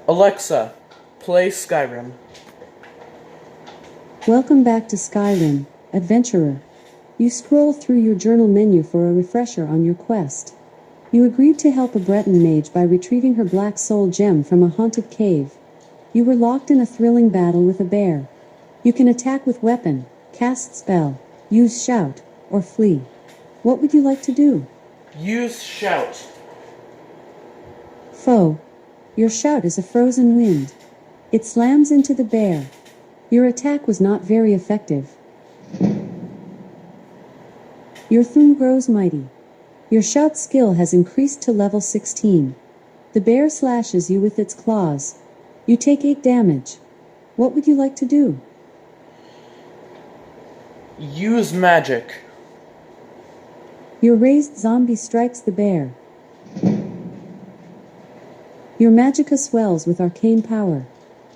Alexa, play Skyrim. Welcome back to Skyrim, adventurer. You scroll through your journal menu for a refresher on your quest. You agreed to help a Breton mage by retrieving her black soul gem from a haunted cave. You were locked in a thrilling battle with a bear. You can attack with weapon, cast spell, use shout, or flee. What would you like to do? Use shout. Foe. Your shout is a frozen wind. It slams into the bear. Your attack was not very effective. Your thum grows mighty. Your shout skill has increased to level 16. The bear slashes you with its claws. You take 8 damage. What would you like to do? Use magic. Your raised zombie strikes the bear. Your magicka swells with arcane power.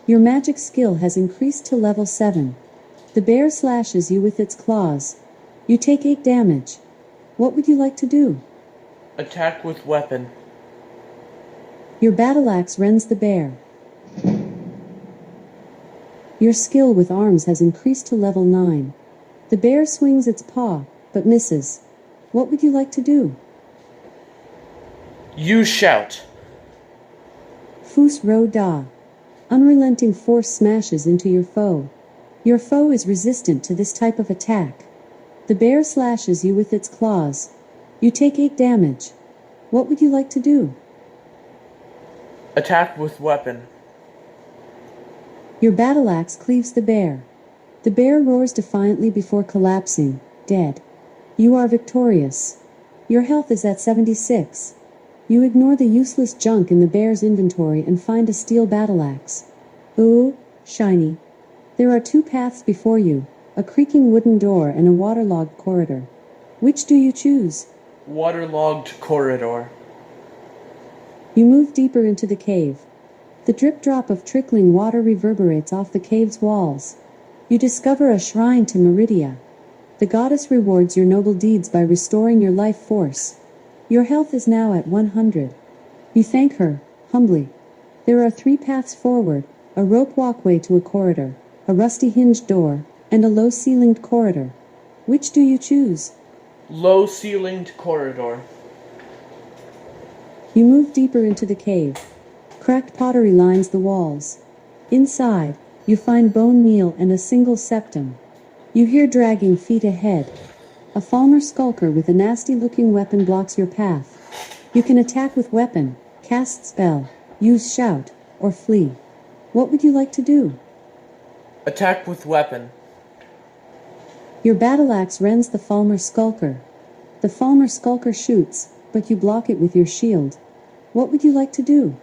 Your magic skill has increased to level 7. The bear slashes you with its claws. You take 8 damage. What would you like to do? Attack with weapon. Your battle axe rends the bear. Your skill with arms has increased to level 9. The bear swings its paw, but misses. What would you like to do? Use shout. Fus ro da. Unrelenting force smashes into your foe. Your foe is resistant to this type of attack. The bear slashes you with its claws. You take 8 damage. What would you like to do? Attack with weapon. Your battle axe cleaves the bear. The bear roars defiantly before collapsing, dead. You are victorious. Your health is at 76. You ignore the useless junk in the bear's inventory and find a steel battle axe. Ooh, shiny. There are 2 paths before you, a creaking wooden door and a waterlogged corridor. Which do you choose? Waterlogged corridor. You move deeper into the cave. The drip-drop of trickling water reverberates off the cave's walls. You discover a shrine to Meridia. The goddess rewards your noble deeds by restoring your life force. Your health is now at 100. You thank her, humbly. There are 3 paths forward, a rope walkway to a corridor, a rusty hinged door, and a low-ceilinged corridor. Which do you choose? Low-ceilinged corridor. You move deeper into the cave. Cracked pottery lines the walls. Inside, you find bone meal and a single septum. You hear dragging feet ahead. A Falmer skulker with a nasty-looking weapon blocks your path. You can attack with weapon, cast spell, use shout, or flee. What would you like to do? Attack with weapon. Your battle axe rends the Falmer skulker. The Falmer skulker shoots, but you block it with your shield. What would you like to do?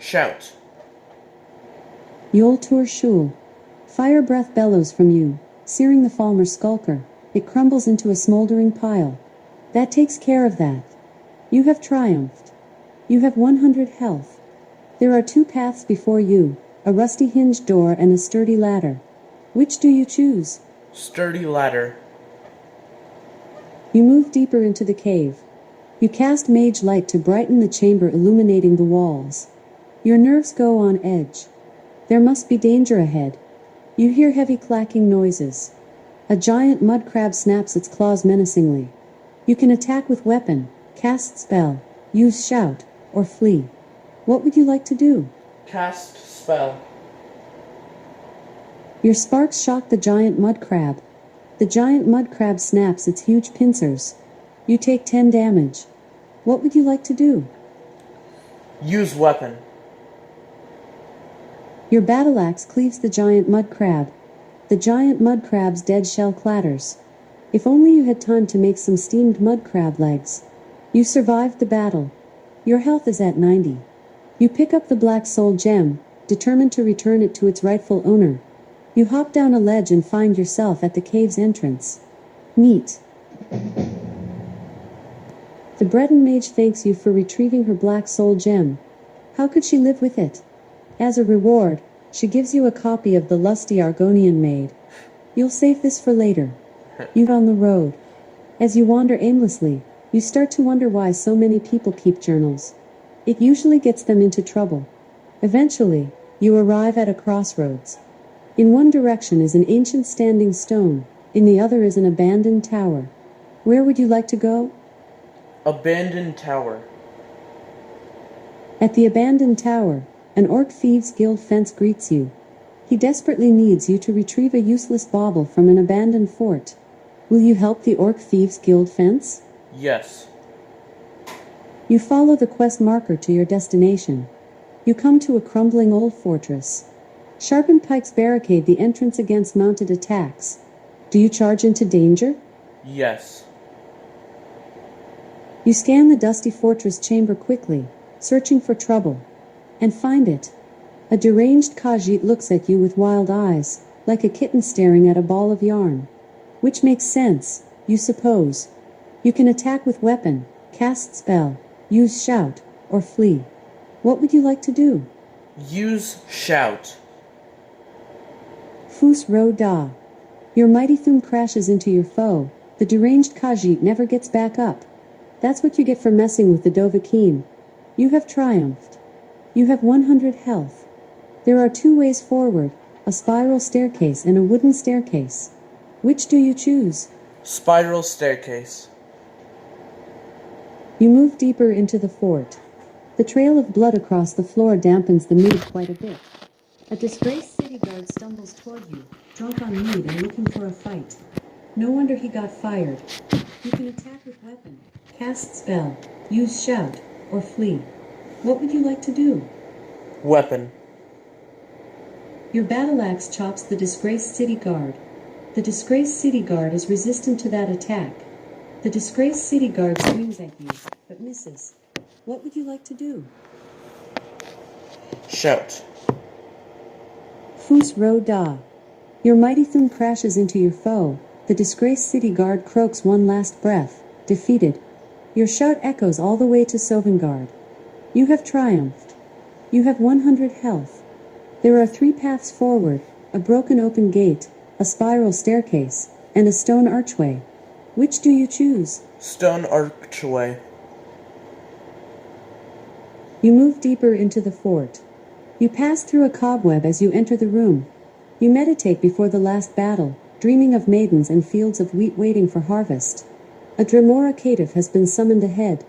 Shout. Yol Tur Shul. Fire breath bellows from you, searing the Falmer skulker. It crumbles into a smoldering pile. That takes care of that. You have triumphed. You have 100 health. There are 2 paths before you, a rusty hinged door and a sturdy ladder. Which do you choose? Sturdy ladder. You move deeper into the cave. You cast mage light to brighten the chamber, illuminating the walls. Your nerves go on edge. There must be danger ahead. You hear heavy clacking noises. A giant mud crab snaps its claws menacingly. You can attack with weapon, cast spell, use shout, or flee. What would you like to do? Cast spell. Your sparks shock the giant mud crab. The giant mud crab snaps its huge pincers. You take 10 damage. What would you like to do? Use weapon. Your battle axe cleaves the giant mud crab. The giant mud crab's dead shell clatters. If only you had time to make some steamed mud crab legs. You survived the battle. Your health is at 90. You pick up the black soul gem, determined to return it to its rightful owner. You hop down a ledge and find yourself at the cave's entrance. Neat. The Breton mage thanks you for retrieving her black soul gem. How could she live with it? As a reward, she gives you a copy of the lusty Argonian maid. You'll save this for later. You're on the road. As you wander aimlessly, you start to wonder why so many people keep journals. It usually gets them into trouble. Eventually, you arrive at a crossroads. In one direction is an ancient standing stone, in the other is an abandoned tower. Where would you like to go? Abandoned tower. At the abandoned tower, an Orc Thieves Guild fence greets you. He desperately needs you to retrieve a useless bauble from an abandoned fort. Will you help the Orc Thieves Guild fence? Yes. You follow the quest marker to your destination. You come to a crumbling old fortress. Sharpened pikes barricade the entrance against mounted attacks. Do you charge into danger? Yes. You scan the dusty fortress chamber quickly, searching for trouble, and find it. A deranged Khajiit looks at you with wild eyes, like a kitten staring at a ball of yarn. Which makes sense, you suppose. You can attack with weapon, cast spell, use shout, or flee. What would you like to do? Use shout. Fus Ro Da. Your mighty thum crashes into your foe. The deranged Khajiit never gets back up. That's what you get for messing with the Dovahkiin. You have triumphed. You have 100 health. There are 2 ways forward, a spiral staircase and a wooden staircase. Which do you choose? Spiral staircase. You move deeper into the fort. The trail of blood across the floor dampens the mood quite a bit. A disgraced city guard stumbles toward you, drunk on mead and looking for a fight. No wonder he got fired. You can attack with weapon, cast spell, use shout, or flee. What would you like to do? Weapon. Your battle axe chops the disgraced city guard. The disgraced city guard is resistant to that attack. The disgraced city guard swings at you, but misses. What would you like to do? Shout. Fus Ro Da. Your mighty thum crashes into your foe. The disgraced city guard croaks one last breath, defeated. Your shout echoes all the way to Sovngarde. You have triumphed. You have 100 health. There are 3 paths forward, a broken open gate, a spiral staircase, and a stone archway. Which do you choose? Stone archway. You move deeper into the fort. You pass through a cobweb as you enter the room. You meditate before the last battle, dreaming of maidens and fields of wheat waiting for harvest. A Dremora caitiff has been summoned ahead.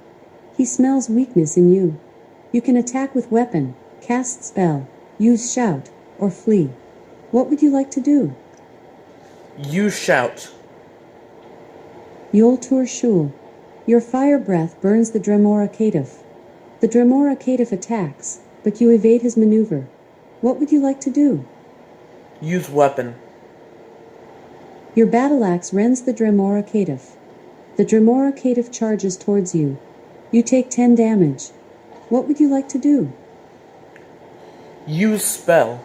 He smells weakness in you. You can attack with weapon, cast spell, use shout, or flee. What would you like to do? Use shout. Yol Tur Shul. Your fire breath burns the Dremora caitiff. The Dremora caitiff attacks, but you evade his maneuver. What would you like to do? Use weapon. Your battle axe rends the Dremora caitiff. The Dremora caitiff charges towards you. You take 10 damage. What would you like to do? Use spell.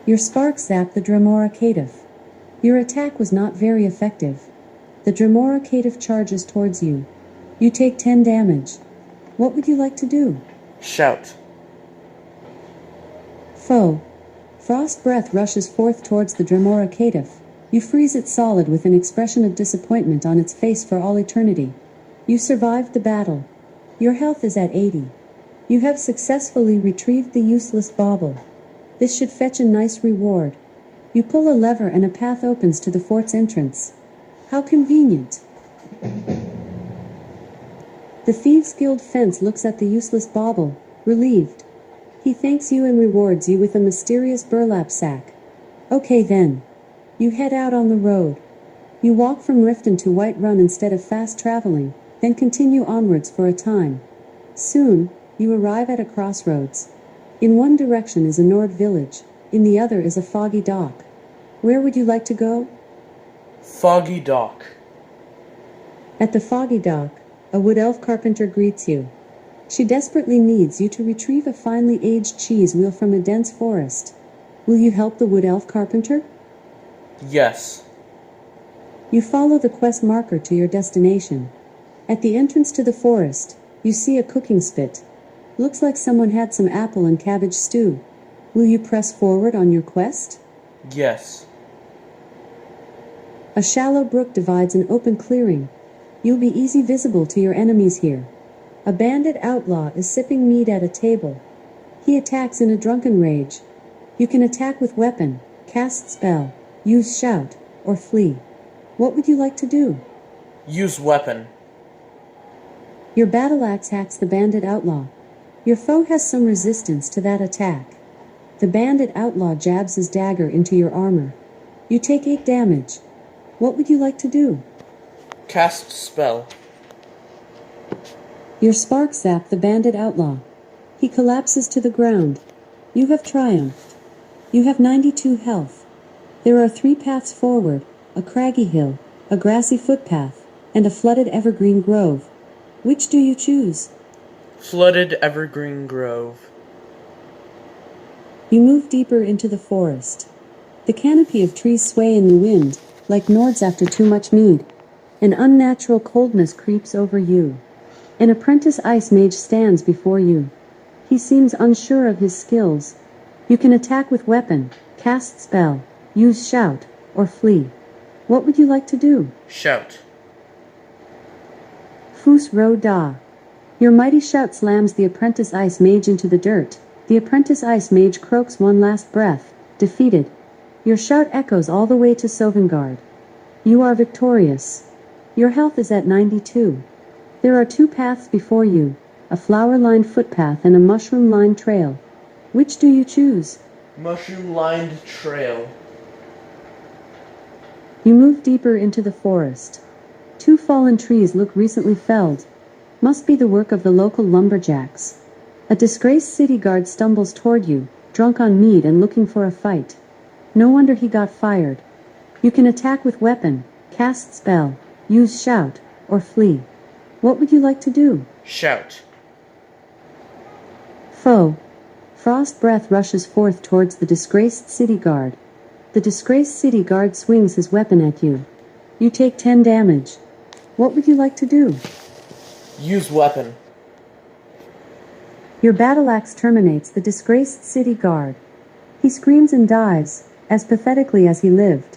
Your sparks zap the Dremora caitiff. Your attack was not very effective. The Dremora caitiff charges towards you. You take 10 damage. What would you like to do? Shout. Foe. Frost breath rushes forth towards the Dremora caitiff. You freeze it solid with an expression of disappointment on its face for all eternity. You survived the battle. Your health is at 80. You have successfully retrieved the useless bauble. This should fetch a nice reward. You pull a lever and a path opens to the fort's entrance. How convenient. The Thieves' Guild fence looks at the useless bauble, relieved. He thanks you and rewards you with a mysterious burlap sack. Okay then. You head out on the road. You walk from Riften to Whiterun instead of fast traveling, then continue onwards for a time. Soon, you arrive at a crossroads. In one direction is a Nord village, in the other is a foggy dock. Where would you like to go? Foggy dock. At the foggy dock, a wood elf carpenter greets you. She desperately needs you to retrieve a finely aged cheese wheel from a dense forest. Will you help the wood elf carpenter? Yes. You follow the quest marker to your destination. At the entrance to the forest, you see a cooking spit. Looks like someone had some apple and cabbage stew. Will you press forward on your quest? Yes. A shallow brook divides an open clearing. You'll be easy visible to your enemies here. A bandit outlaw is sipping mead at a table. He attacks in a drunken rage. You can attack with weapon, cast spell, use shout, or flee. What would you like to do? Use weapon. Your battle axe hacks the bandit outlaw. Your foe has some resistance to that attack. The bandit outlaw jabs his dagger into your armor. You take 8 damage. What would you like to do? Cast spell. Your sparks zap the bandit outlaw. He collapses to the ground. You have triumphed. You have 92 health. There are 3 paths forward, a craggy hill, a grassy footpath, and a flooded evergreen grove. Which do you choose? Flooded evergreen grove. You move deeper into the forest. The canopy of trees sway in the wind, like Nords after too much mead. An unnatural coldness creeps over you. An apprentice ice mage stands before you. He seems unsure of his skills. You can attack with weapon, cast spell, use shout, or flee. What would you like to do? Shout. Fus Ro Da. Your mighty shout slams the apprentice ice mage into the dirt. The apprentice ice mage croaks one last breath, defeated. Your shout echoes all the way to Sovngarde. You are victorious. Your health is at 92. There are 2 paths before you, a flower-lined footpath and a mushroom-lined trail. Which do you choose? Mushroom-lined trail. You move deeper into the forest. 2 fallen trees look recently felled. Must be the work of the local lumberjacks. A disgraced city guard stumbles toward you, drunk on mead and looking for a fight. No wonder he got fired. You can attack with weapon, cast spell, use shout, or flee. What would you like to do? Shout. Foe. Frost breath rushes forth towards the disgraced city guard. The disgraced city guard swings his weapon at you. You take 10 damage. What would you like to do? Use weapon. Your battle axe terminates the disgraced city guard. He screams and dies, as pathetically as he lived.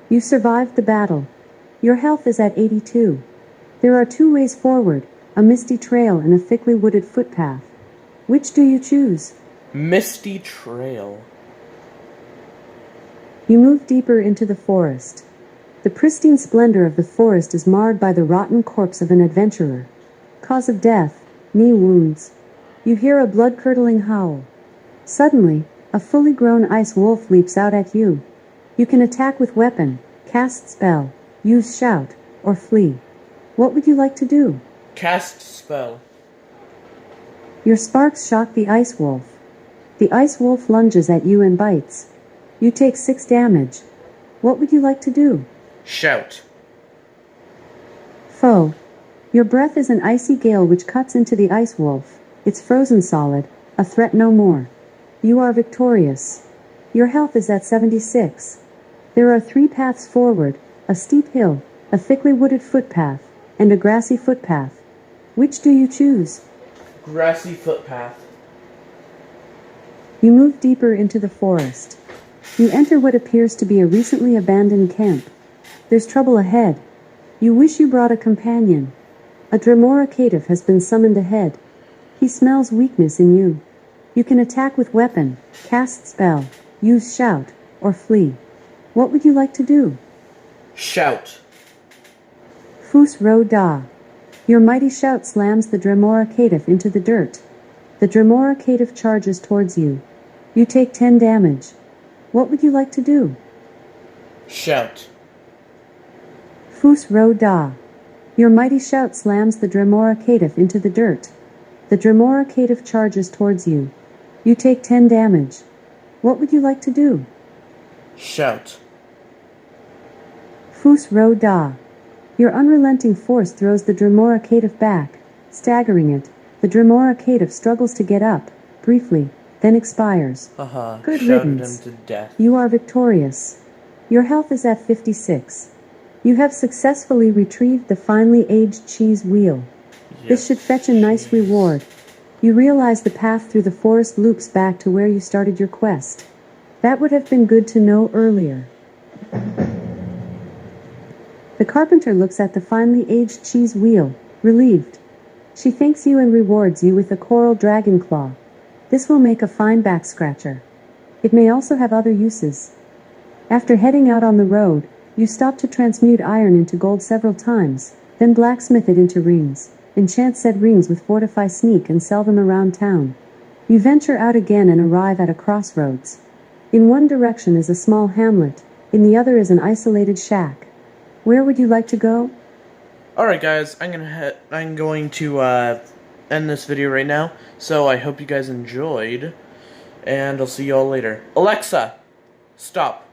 You survived the battle. Your health is at 82. There are 2 ways forward, a misty trail and a thickly wooded footpath. Which do you choose? Misty trail. You move deeper into the forest. The pristine splendor of the forest is marred by the rotten corpse of an adventurer. Cause of death, knee wounds. You hear a blood-curdling howl. Suddenly, a fully grown ice wolf leaps out at you. You can attack with weapon, cast spell, use shout, or flee. What would you like to do? Cast spell. Your sparks shock the ice wolf. The ice wolf lunges at you and bites. You take 6 damage. What would you like to do? Shout. Foe. Your breath is an icy gale which cuts into the ice wolf. It's frozen solid, a threat no more. You are victorious. Your health is at 76. There are 3 paths forward, a steep hill, a thickly wooded footpath, and a grassy footpath. Which do you choose? Grassy footpath. You move deeper into the forest. You enter what appears to be a recently abandoned camp. There's trouble ahead. You wish you brought a companion. A Dremora caitiff has been summoned ahead. He smells weakness in you. You can attack with weapon, cast spell, use shout, or flee. What would you like to do? Shout. Fus Ro Da. Your mighty shout slams the Dremora caitiff into the dirt. The Dremora caitiff charges towards you. You take 10 damage. What would you like to do? Shout. Fus Ro Da. Your mighty shout slams the Dremora caitiff into the dirt. The Dremora caitiff charges towards you. You take 10 damage. What would you like to do? Shout. Fus Ro Da. Your unrelenting force throws the Dremora caitiff back, staggering it. The Dremora caitiff struggles to get up, briefly, then expires. Good Shouted riddance. him to death. You are victorious. Your health is at 56. You have successfully retrieved the finely aged cheese wheel. This should fetch a nice reward. You realize the path through the forest loops back to where you started your quest. That would have been good to know earlier. The carpenter looks at the finely aged cheese wheel, relieved. She thanks you and rewards you with a coral dragon claw. This will make a fine back scratcher. It may also have other uses. After heading out on the road, you stop to transmute iron into gold several times, then blacksmith it into rings. Enchant said rings with fortify sneak and sell them around town. You venture out again and arrive at a crossroads. In one direction is a small hamlet, in the other is an isolated shack. Where would you like to go? Alright guys, I'm going to end this video right now, so I hope you guys enjoyed, and I'll see you all later. Alexa, stop.